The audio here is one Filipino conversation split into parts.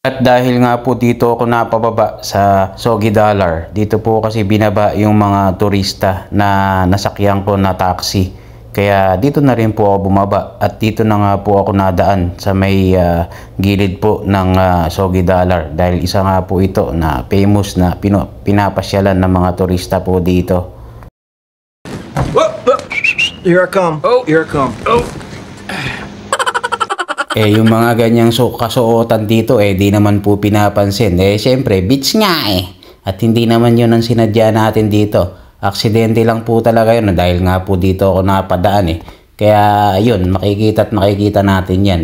At dahil nga po dito ako napababa sa Soggy Dollar, dito po kasi binaba yung mga turista na nasakyan ko na taxi. Kaya dito na rin po ako bumaba at dito na nga po ako nadaan sa may gilid po ng Soggy Dollar. Dahil isa nga po ito na famous na pinapasyalan ng mga turista po dito. Here I come. Oh, here I come. Oh. Yung mga ganyang kasuotan dito di naman po pinapansin. Syempre, beach nga At hindi naman yun ang sinadya natin dito. Aksidente lang po talaga yun dahil nga po dito ako napadaan Kaya yun, makikita natin yan.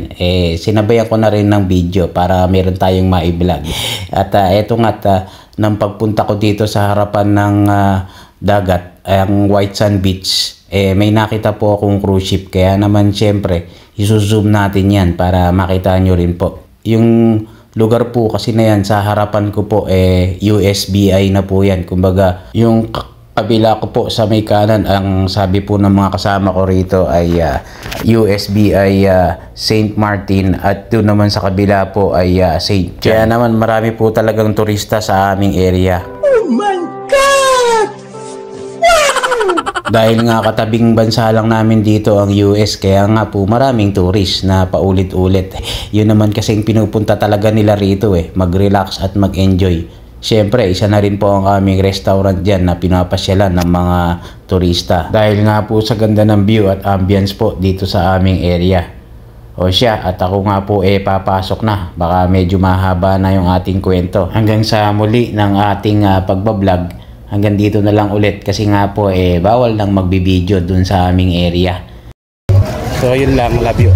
Sinabayan ko na rin ng video para meron tayong ma-vlog. At eto nga, nang pagpunta ko dito sa harapan ng dagat, ang White Sand Beach, may nakita po akong cruise ship. Kaya naman syempre, isu-zoom natin yan para makita nyo rin po. Yung lugar po kasi na yan sa harapan ko po USBI na po yan. Kumbaga yung kabila ko po sa may kanan, ang sabi po ng mga kasama ko rito ay USBI St. Martin at doon naman sa kabila po ay St. John. Kaya naman marami po talagang turista sa aming area. Oh my God! Dahil nga katabing bansa lang namin dito ang US, kaya nga po maraming tourist na paulit-ulit. Yun naman kasing pinupunta talaga nila rito mag-relax at mag-enjoy. Siyempre, isa na rin po ang aming restaurant dyan na pinapasyalan ng mga turista. Dahil nga po sa ganda ng view at ambience po dito sa aming area. O siya, at ako nga po papasok na. Baka medyo mahaba na yung ating kwento. Hanggang sa muli ng ating pagbablog. Hanggang dito na lang ulit kasi nga po bawal lang magbibideo dun sa aming area. So yun lang, love you.